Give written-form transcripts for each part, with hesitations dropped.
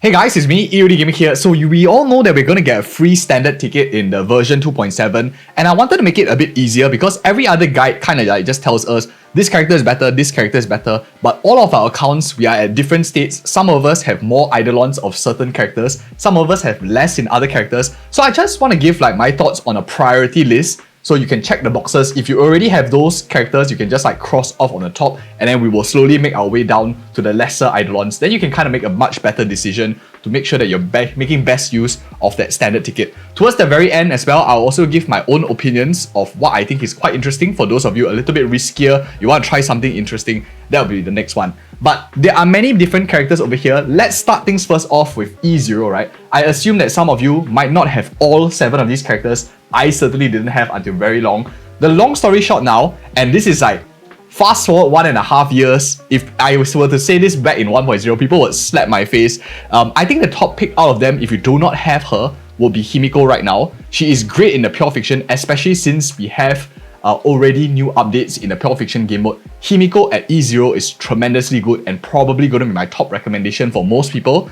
Hey guys, it's me, EODGamer here. So we all know that we're going to get a free standard ticket in the version 2.7, and I wanted to make it a bit easier because every other guide kind of like just tells us this character is better, this character is better, but all of our accounts, we are at different states. Some of us have more eidolons of certain characters, some of us have less in other characters. So I just want to give like my thoughts on a priority list. So you can check the boxes. If you already have those characters, you can just like cross off on the top, and then we will slowly make our way down to the lesser eidolons. Then you can kind of make a much better decision to make sure that you're making best use of that standard ticket. Towards the very end as well, I'll also give my own opinions of what I think is quite interesting. For those of you a little bit riskier, you want to try something interesting, that'll be the next one. But there are many different characters over here. Let's start things first off with E0, right? I assume that some of you might not have all 7 of these characters. I certainly didn't have until very long. The long story short now, and this is like fast forward 1.5 years. If I were to say this back in 1.0, people would slap my face. I think the top pick out of them, if you do not have her, will be Himiko right now. She is great in the pure fiction, especially since we have already new updates in the pure fiction game mode. Himiko at E0 is tremendously good and probably going to be my top recommendation for most people.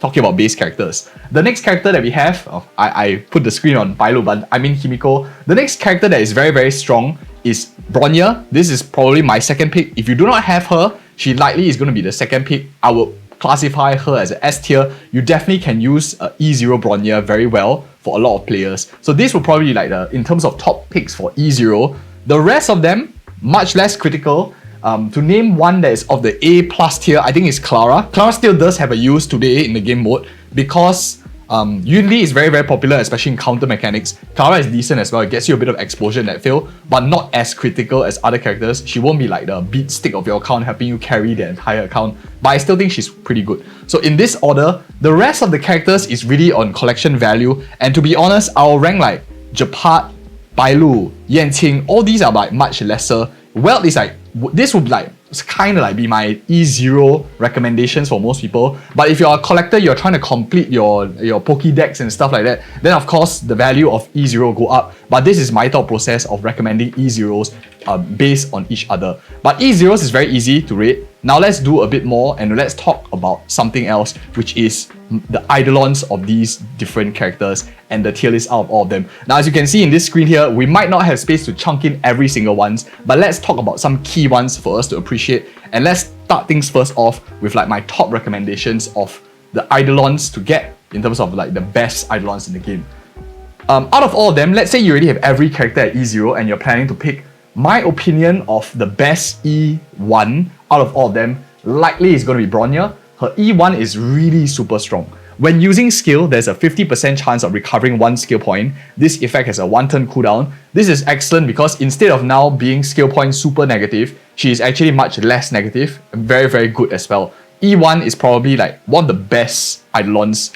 Talking about base characters. The next character that we have, I put the screen on Pilo, but I mean Himiko. The next character that is very, very strong is Bronya. This is probably my second pick. If you do not have her, she likely is going to be the second pick. I would classify her as an S tier. You definitely can use E0 Bronya very well for a lot of players. So this will probably be like in terms of top picks for E0. The rest of them, much less critical. To name one that is of the A+ tier, I think is Clara. Clara still does have a use today in the game mode because usually it's very, very popular, especially in counter mechanics. Clara is decent as well. It gets you a bit of explosion that fail, but not as critical as other characters. She won't be like the beat stick of your account, helping you carry the entire account, but I still think she's pretty good. So in this order, the rest of the characters is really on collection value, and to be honest, I'll rank like Japat, Bailu, Yanqing, all these are like much lesser. Welt is like, this would like kind of like be my E0 recommendations for most people. But if you're a collector, you're trying to complete your Pokédex and stuff like that, then of course the value of E0 go up. But this is my thought process of recommending E0s based on each other. But E0s is very easy to rate. Now let's do a bit more and let's talk about something else, which is the eidolons of these different characters and the tier list out of all of them. Now as you can see in this screen here, we might not have space to chunk in every single ones, but let's talk about some key ones for us to appreciate. And let's start things first off with like my top recommendations of the eidolons to get in terms of like the best eidolons in the game. Out of all of them, let's say you already have every character at E0 and you're planning to pick. My opinion of the best E1 out of all of them likely is going to be Bronya. Her E1 is really super strong. When using skill, there's a 50% chance of recovering 1 skill point. This effect has a 1-turn cooldown. This is excellent because instead of now being skill point super negative, she is actually much less negative. Very, very good as well. E1 is probably like one of the best eidolons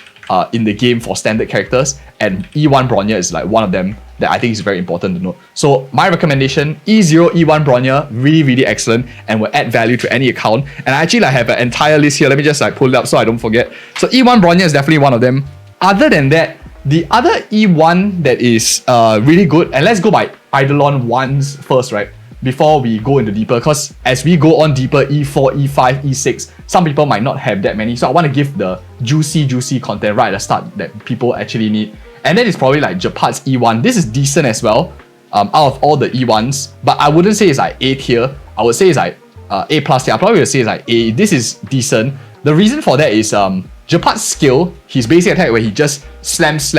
in the game for standard characters, and E1 Bronya is like one of them that I think is very important to note. So my recommendation, E0 E1 Bronya, really, really excellent and will add value to any account. And I actually like have an entire list here. Let me just like pull it up so I don't forget. So E1 Bronya is definitely one of them. Other than that, the other E1 that is really good, and let's go by eidolon ones first, right? Before we go into deeper, because as we go on deeper, E4, E5, E6, some people might not have that many. So I want to give the juicy content right at the start that people actually need. And then it's probably like Japat's E1. This is decent as well, out of all the E1s, but I wouldn't say it's like A tier. I would say it's like A+ tier. I probably would say it's like A. This is decent. The reason for that is Japat's skill, his basic attack where he just slams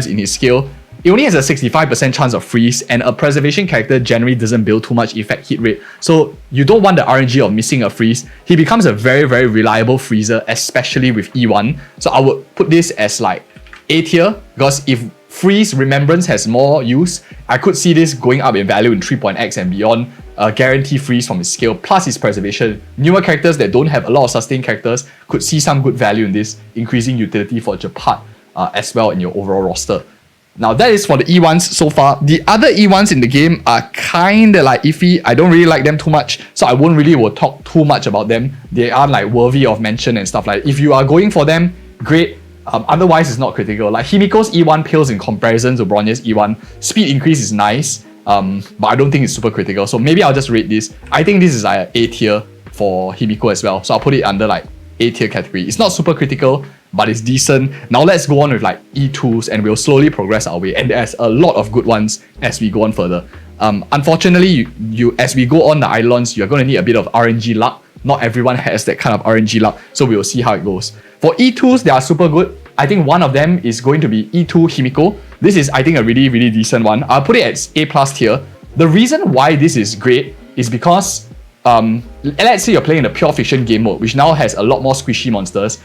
in his skill, it only has a 65% chance of freeze, and a preservation character generally doesn't build too much effect hit rate. So you don't want the RNG of missing a freeze. He becomes a very, very reliable freezer, especially with E1. So I would put this as like A tier, because if freeze remembrance has more use, I could see this going up in value in 3.x and beyond. Guarantee freeze from his skill plus his preservation. Newer characters that don't have a lot of sustained characters could see some good value in this, increasing utility for Japat as well in your overall roster. Now that is for the E1s so far. The other E1s in the game are kinda like iffy. I don't really like them too much, so I won't really talk too much about them. They aren't like worthy of mention and stuff like that. If you are going for them, great. Otherwise it's not critical. Like Himiko's E1 pales in comparison to Bronya's E1. Speed increase is nice, but I don't think it's super critical. So maybe I'll just rate this. I think this is like an A tier for Himiko as well. So I'll put it under like A tier category. It's not super critical, but it's decent. Now let's go on with like E2s and we'll slowly progress our way. And there's a lot of good ones as we go on further. Unfortunately, you as we go on the Eidolons, you're going to need a bit of RNG luck. Not everyone has that kind of RNG luck, so we will see how it goes. For E2s, they are super good. I think one of them is going to be E2 Himiko. This is, I think, a really, really decent one. I'll put it at A+ tier. The reason why this is great is because, let's say you're playing in the pure fiction game mode, which now has a lot more squishy monsters.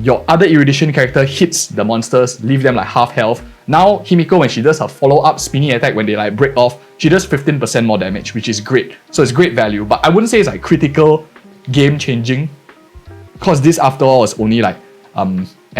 Your other erudition character hits the monsters, leave them like half health. Now, Himiko, when she does her follow-up spinning attack, when they like break off, she does 15% more damage, which is great. So it's great value, but I wouldn't say it's like critical game-changing, because this after all is only like a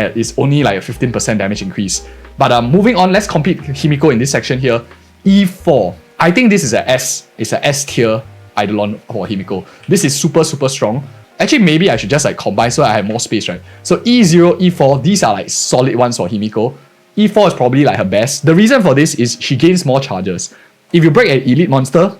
15% damage increase. But moving on, let's complete Himiko in this section here. E4. I think this is a S. It's a S tier Eidolon for Himiko. This is super, super strong. Actually, maybe I should just like combine so I have more space, right? So E0, E4, these are like solid ones for Himiko. E4 is probably like her best. The reason for this is she gains more charges. If you break an elite monster,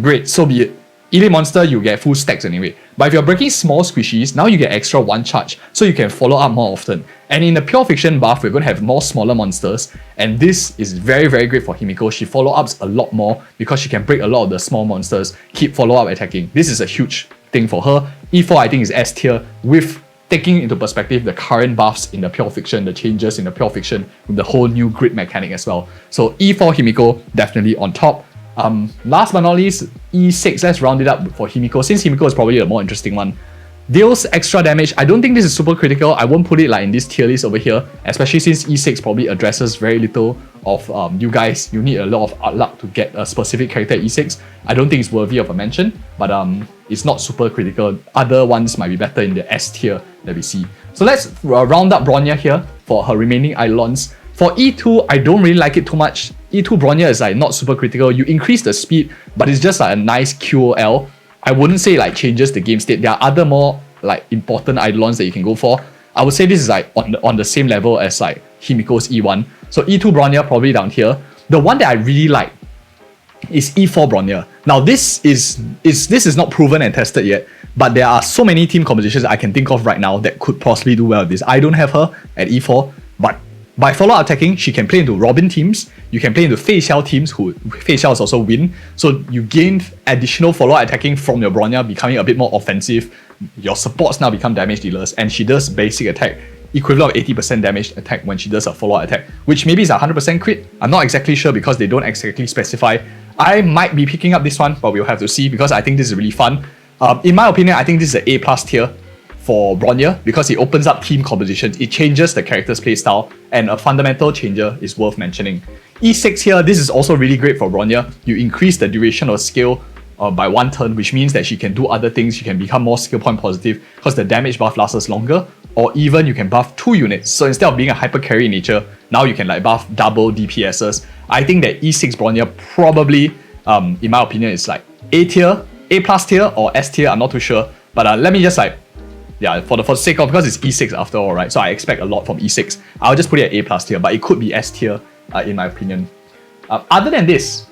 great, so be it. Elite monster, you get full stacks anyway. But if you're breaking small squishies, now you get extra 1 charge, so you can follow up more often. And in the pure fiction buff, we're going to have more smaller monsters, and this is very, very great for Himiko. She follow-ups a lot more because she can break a lot of the small monsters, keep follow-up attacking. This is a huge thing for her. E4, I think, is S tier, with taking into perspective the current buffs in the pure fiction, the changes in the pure fiction, with the whole new grid mechanic as well. So E4 Himiko, definitely on top. Last but not least, E6, let's round it up for Himiko, since Himiko is probably the more interesting one. Deals extra damage. I don't think this is super critical. I won't put it like in this tier list over here, especially since E6 probably addresses very little of you guys. You need a lot of luck to get a specific character at E6. I don't think it's worthy of a mention, but it's not super critical. Other ones might be better in the S tier that we see. So let's round up Bronya here for her remaining Eidolons. For E2, I don't really like it too much. E2 Bronya is like not super critical. You increase the speed, but it's just like a nice QOL. I wouldn't say like changes the game state. There are other more like important Eidolons that you can go for. I would say this is like on the same level as like Himiko's E1. So E2 Bronya probably down here. The one that I really like is E4 Bronya. Now this is not proven and tested yet, but there are so many team compositions I can think of right now that could possibly do well with this. I don't have her at E4, but by follow-up attacking, she can play into Robin teams, you can play into Fei Xiao teams, who Fei Xiao's also win, so you gain additional follow-up attacking from your Bronya, becoming a bit more offensive. Your supports now become damage dealers, and she does basic attack, equivalent of 80% damage attack when she does a follow-up attack, which maybe is 100% crit. I'm not exactly sure because they don't exactly specify. I might be picking up this one, but we'll have to see because I think this is really fun. In my opinion, I think this is an A+ tier for Bronya because it opens up team compositions, it changes the character's playstyle, and a fundamental changer is worth mentioning. E6 here, this is also really great for Bronya. You increase the duration of skill by 1 turn, which means that she can do other things. She can become more skill point positive because the damage buff lasts longer, or even you can buff 2 units. So instead of being a hyper carry in nature, now you can like buff double DPSs. I think that E6 Bronya probably, in my opinion, is like A tier, A+ tier, or S tier. I'm not too sure, but let me just like, yeah, for the sake of, because it's E6 after all, right? So I expect a lot from E6. I'll just put it at A+ tier, but it could be S tier in my opinion. Other than this,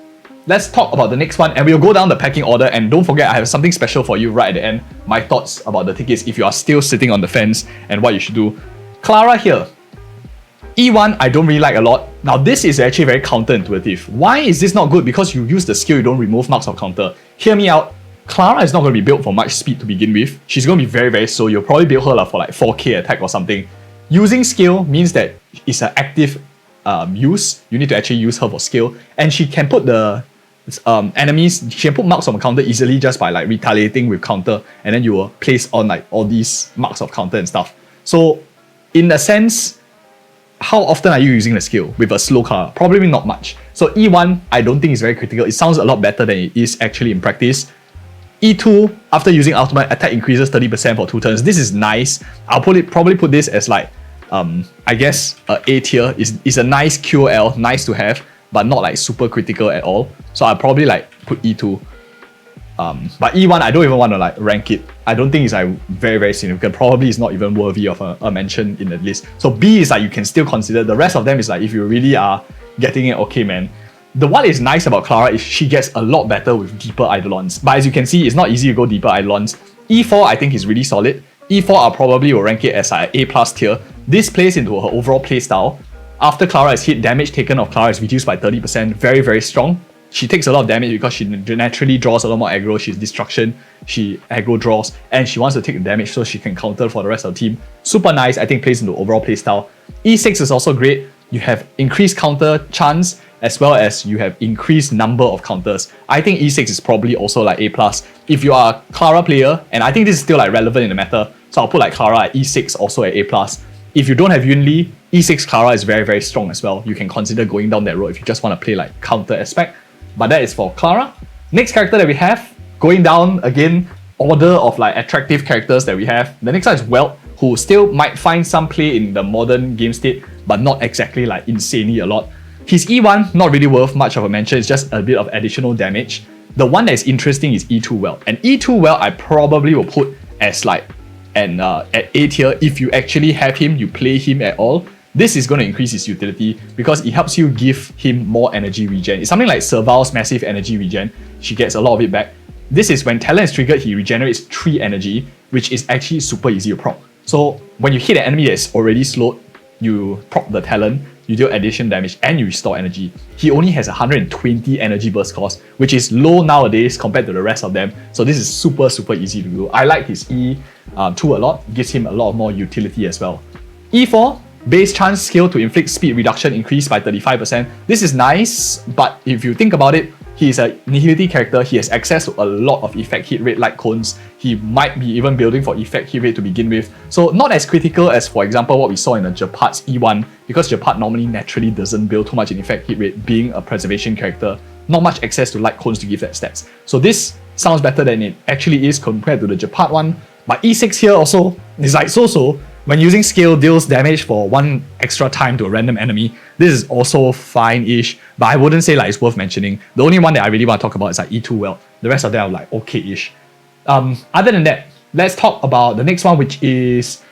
let's talk about the next one, and we'll go down the packing order. And don't forget, I have something special for you right at the end. My thoughts about the tickets if you are still sitting on the fence and what you should do. Clara here. E1, I don't really like a lot. Now this is actually very counterintuitive. Why is this not good? Because you use the skill, you don't remove marks of counter. Hear me out. Clara is not going to be built for much speed to begin with. She's going to be very, very slow. You'll probably build her for like 4k attack or something. Using skill means that it's an active use. You need to actually use her for skill. And she can put the enemies, she can put marks on counter easily just by like retaliating with counter. And then you will place on like all these marks of counter and stuff. So in a sense, how often are you using the skill with a slow Clara? Probably not much. So E1, I don't think is very critical. It sounds a lot better than it is actually in practice. E2, after using ultimate, attack increases 30% for 2 turns. This is nice. I'll probably put this as like, I guess A tier. Is a nice QOL, nice to have, but not like super critical at all. So I'll probably like put E2. But E1, I don't even want to like rank it. I don't think it's like very, very significant. Probably is not even worthy of a mention in the list. So B is like you can still consider. The rest of them is like if you really are getting it, okay man. What is nice about Clara is she gets a lot better with deeper Eidolons. But as you can see, it's not easy to go deeper Eidolons. E4 I think is really solid. E4 I probably will rank it as an A+ tier. This plays into her overall playstyle. After Clara is hit, damage taken of Clara is reduced by 30%. Very, very strong. She takes a lot of damage because she naturally draws a lot more aggro. She's destruction, she aggro draws, and she wants to take the damage so she can counter for the rest of the team. Super nice, I think plays into overall playstyle. E6 is also great. You have increased counter chance as well as you have increased number of counters. I think E6 is probably also like A+. If you are a Clara player, and I think this is still like relevant in the meta, so I'll put like Clara at E6 also at A+. If you don't have Yunli, E6 Clara is very, very strong as well. You can consider going down that road if you just want to play like counter aspect. But that is for Clara. Next character that we have, going down again, order of like attractive characters that we have. The next one is Welt, who still might find some play in the modern game state, but not exactly like insanely a lot. His E1, not really worth much of a mention, it's just a bit of additional damage. The one that is interesting is E2 Welt. And E2 Welt I probably will put as like at A tier. If you actually have him, you play him at all, this is going to increase his utility because it helps you give him more energy regen. It's something like Serval's massive energy regen. She gets a lot of it back. This is when talent is triggered, he regenerates 3 energy, which is actually super easy to proc. So when you hit an enemy that's already slowed, you proc the talent, you deal additional damage, and you restore energy. He only has 120 energy burst cost, which is low nowadays compared to the rest of them. So this is super, super easy to do. I like his E2 a lot, gives him a lot more utility as well. E4, base chance skill to inflict speed reduction increased by 35%. This is nice, but if you think about it, he is a nihility character. He has access to a lot of effect hit rate like cones. He might be even building for effect hit rate to begin with. So not as critical as, for example, what we saw in the Japat's E1, because Japat normally naturally doesn't build too much in effect hit rate, being a preservation character. Not much access to light cones to give that stats. So this sounds better than it actually is compared to the Japat one. But E6 here also is like so-so. When using skill deals damage for 1 extra time to a random enemy, this is also fine-ish, but I wouldn't say like it's worth mentioning. The only one that I really want to talk about is like E2 Welt. The rest of them are like okay-ish. Other than that, let's talk about the next one, which is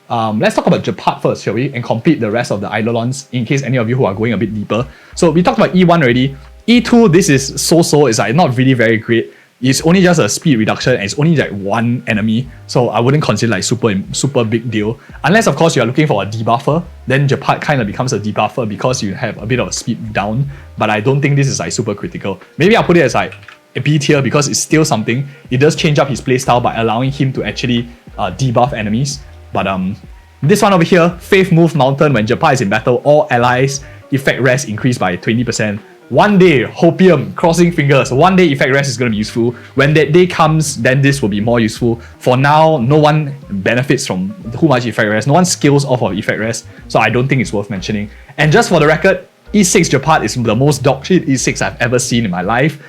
let's talk about Japat first, shall we? And complete the rest of the Eidolons in case any of you who are going a bit deeper. So we talked about E1 already. E2, this is so-so, it's like not really very great. It's only just a speed reduction and it's only like 1 enemy, so I wouldn't consider like super big deal. Unless of course you are looking for a debuffer, then Japat kind of becomes a debuffer because you have a bit of a speed down, but I don't think this is like super critical. Maybe I'll put it as like a B tier because it's still something. It does change up his playstyle by allowing him to actually debuff enemies. But this one over here, Faith Move Mountain, when Japat is in battle, all allies effect rest increased by 20%. One day, hopium, crossing fingers, one day effect rest is going to be useful. When that day comes, then this will be more useful. For now, no one benefits from too much effect rest. No one scales off of effect rest, so I don't think it's worth mentioning. And just for the record, E6 Japat is the most dog shit E6 I've ever seen in my life.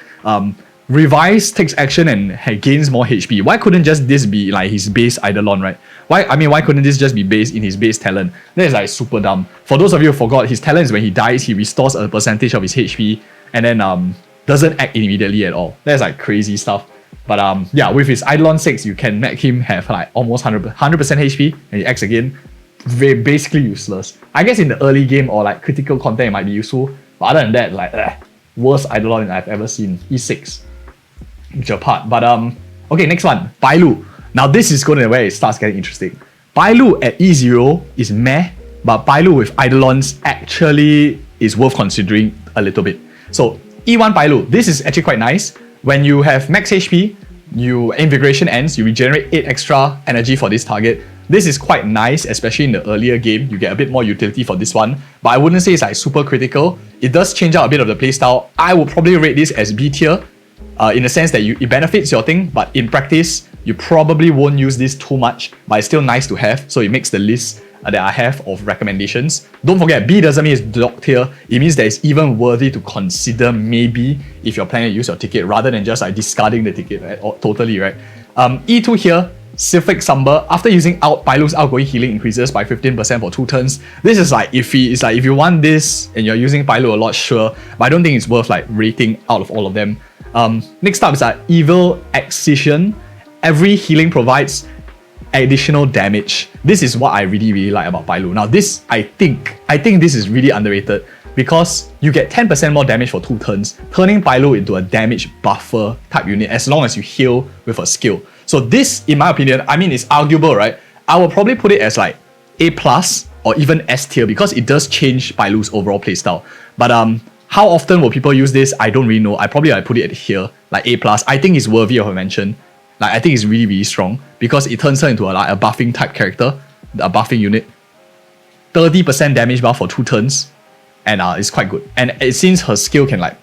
Revise takes action and gains more HP. Why couldn't just this be like his base Eidolon, right? Why couldn't this just be based in his base talent? That is like super dumb. For those of you who forgot, his talent is when he dies, he restores a percentage of his HP and then doesn't act immediately at all. That's like crazy stuff. But yeah, with his Eidolon 6, you can make him have like almost 100% HP and he acts again. Basically useless. I guess in the early game or like critical content it might be useful, but other than that, like worst Eidolon I've ever seen. E6 Japat. But okay, next one, Bailu. Now this is going to where it starts getting interesting. Bailu at E0 is meh, but Bailu with Eidolons actually is worth considering a little bit. So E1 Bailu, this is actually quite nice. When you have max HP, your invigoration ends, you regenerate 8 extra energy for this target. This is quite nice, especially in the earlier game. You get a bit more utility for this one, but I wouldn't say it's like super critical. It does change out a bit of the playstyle. I would probably rate this as B tier, in the sense that it benefits your thing, but in practice, you probably won't use this too much, but it's still nice to have, so it makes the list that I have of recommendations. Don't forget, B doesn't mean it's dog tier. It means that it's even worthy to consider maybe if you're planning to use your ticket rather than just like discarding the ticket, right? Totally, right? E2 here, Sylphic Sumber. After using out, Bailu's outgoing healing increases by 15% for 2 turns. This is like iffy. It's like if you want this and you're using Bailu a lot, sure, but I don't think it's worth like rating out of all of them. Next up is Evil Excision. Every healing provides additional damage. This is what I really like about Bailu. Now this, I think this is really underrated because you get 10% more damage for 2 turns, turning Bailu into a damage buffer type unit as long as you heal with a skill. So this, in my opinion, I mean, it's arguable, right? I will probably put it as like A+ or even S tier because it does change Bailu's overall playstyle. But how often will people use this? I don't really know. I probably put it here, like A+. I think it's worthy of a mention. Like, I think it's really, really strong because it turns her into like a buffing type character, a buffing unit. 30% damage buff for 2 turns, and it's quite good. And it seems her skill can like,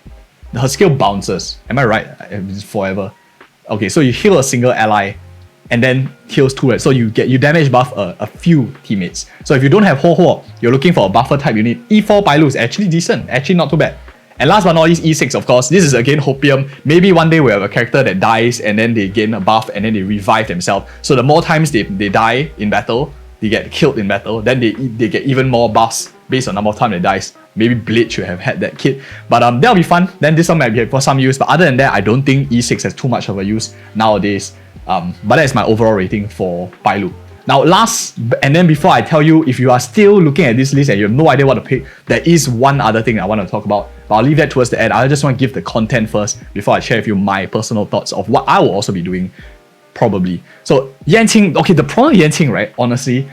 her skill bounces. Am I right? It's forever. Okay, so you heal a single ally, and then heals 2, right? So you damage buff a few teammates. So if you don't have Ho, you're looking for a buffer type unit, E4 Bailu is actually decent, actually not too bad. And last but not least, E6, of course. This is again Hopium. Maybe one day we have a character that dies and then they gain a buff and then they revive themselves. So the more times they die in battle, they get killed in battle, then they get even more buffs based on the number of time they dies. Maybe Blade should have had that kit. But that'll be fun. Then this one might be for some use. But other than that, I don't think E6 has too much of a use nowadays. But that's my overall rating for Bailu. Now last, and then before I tell you, if you are still looking at this list and you have no idea what to pick, there is one other thing I want to talk about. But I'll leave that towards the end. I just want to give the content first before I share with you my personal thoughts of what I will also be doing, probably. So Yanqing, okay, the problem with Yanqing, right, honestly,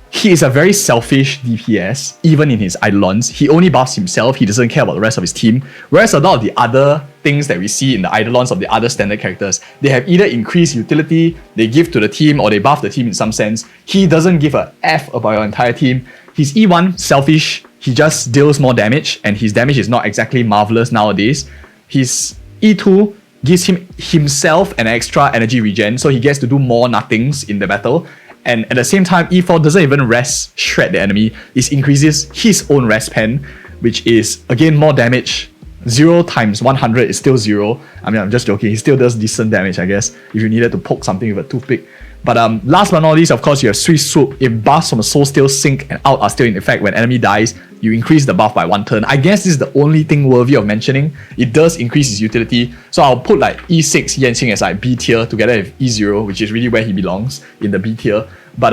he is a very selfish DPS, even in his Eidolons. He only buffs himself, he doesn't care about the rest of his team. Whereas a lot of the other things that we see in the Eidolons of the other standard characters, they have either increased utility, they give to the team, or they buff the team in some sense. He doesn't give a F about your entire team. He's E1, selfish, he just deals more damage, and his damage is not exactly marvelous nowadays. His E2 gives him himself an extra energy regen, so he gets to do more nothings in the battle. And at the same time, E4 doesn't even rest shred the enemy. It increases his own rest pen, which is again more damage. 0 times 100 is still 0. I mean, I'm just joking. He still does decent damage, I guess, if you needed to poke something with a toothpick. But last but not least, of course, you have Swift Swoop. If buffs from Soul Steel, Sync, and Out are still in effect when enemy dies, you increase the buff by 1 turn. I guess this is the only thing worthy of mentioning. It does increase his utility. So I'll put like E6 Yanqing as like B tier together with E0, which is really where he belongs in the B tier. But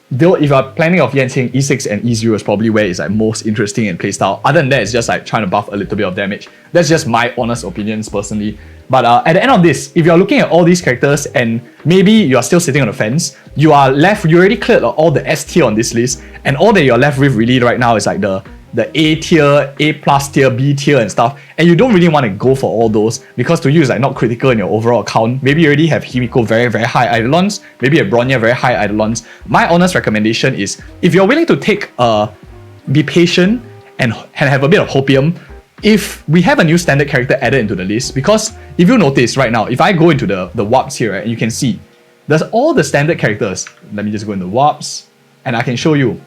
though if you're planning of Yanqing, E6 and E0 is probably where it's like most interesting in playstyle. Other than that, it's just like trying to buff a little bit of damage. That's just my honest opinions personally. But at the end of this, if you're looking at all these characters and maybe you're still sitting on the fence, you already cleared all the S tier on this list, and all that you're left with really right now is like the A tier, A+ tier, B tier and stuff, and you don't really want to go for all those because to you it's like not critical in your overall account. Maybe you already have Himiko very, very high Eidolons, maybe you have Bronya very high Eidolons. My honest recommendation is, if you're willing to be patient and have a bit of hopium, if we have a new standard character added into the list, because if you notice right now, if I go into the warps here, right, and you can see there's all the standard characters. Let me just go into warps and I can show you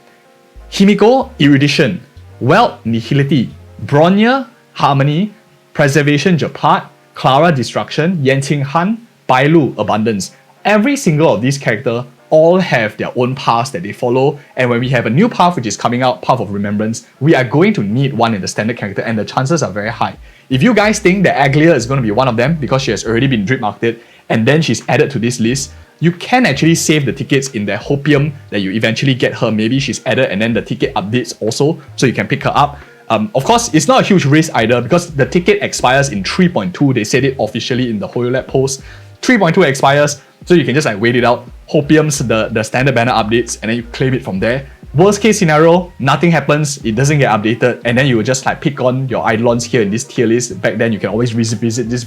Himiko, Erudition, Welt, Nihility, Bronya, Harmony, Preservation, Japart, Clara, Destruction, Yanqing, Han, Bailu, Abundance. Every single of these characters all have their own paths that they follow, and when we have a new path which is coming out, Path of Remembrance, we are going to need one in the standard character, and the chances are very high. If you guys think that Aglia is going to be one of them because she has already been drip marketed and then she's added to this list, you can actually save the tickets in the hopium that you eventually get her. Maybe she's added and then the ticket updates also, so you can pick her up. Of course, it's not a huge risk either because the ticket expires in 3.2. They said it officially in the HoYoLab post. 3.2 expires, so you can just like wait it out. Hopium's the standard banner updates and then you claim it from there. Worst case scenario, nothing happens, it doesn't get updated, and then you will just like pick on your Eidolons here in this tier list. Back then, you can always revisit this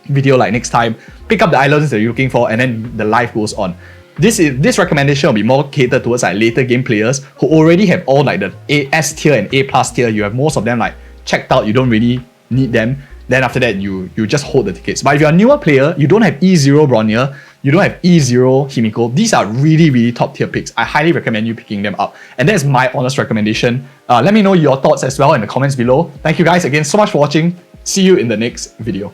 video like next time, pick up the Eidolons that you're looking for, and then the life goes on. This recommendation will be more catered towards like later game players who already have all like the S tier and A+ tier. You have most of them like checked out, you don't really need them. Then after that, you just hold the tickets. But if you're a newer player, you don't have E0 Bronya, you don't have E0 Himiko, these are really, really top tier picks. I highly recommend you picking them up. And that's my honest recommendation. Let me know your thoughts as well in the comments below. Thank you guys again so much for watching. See you in the next video.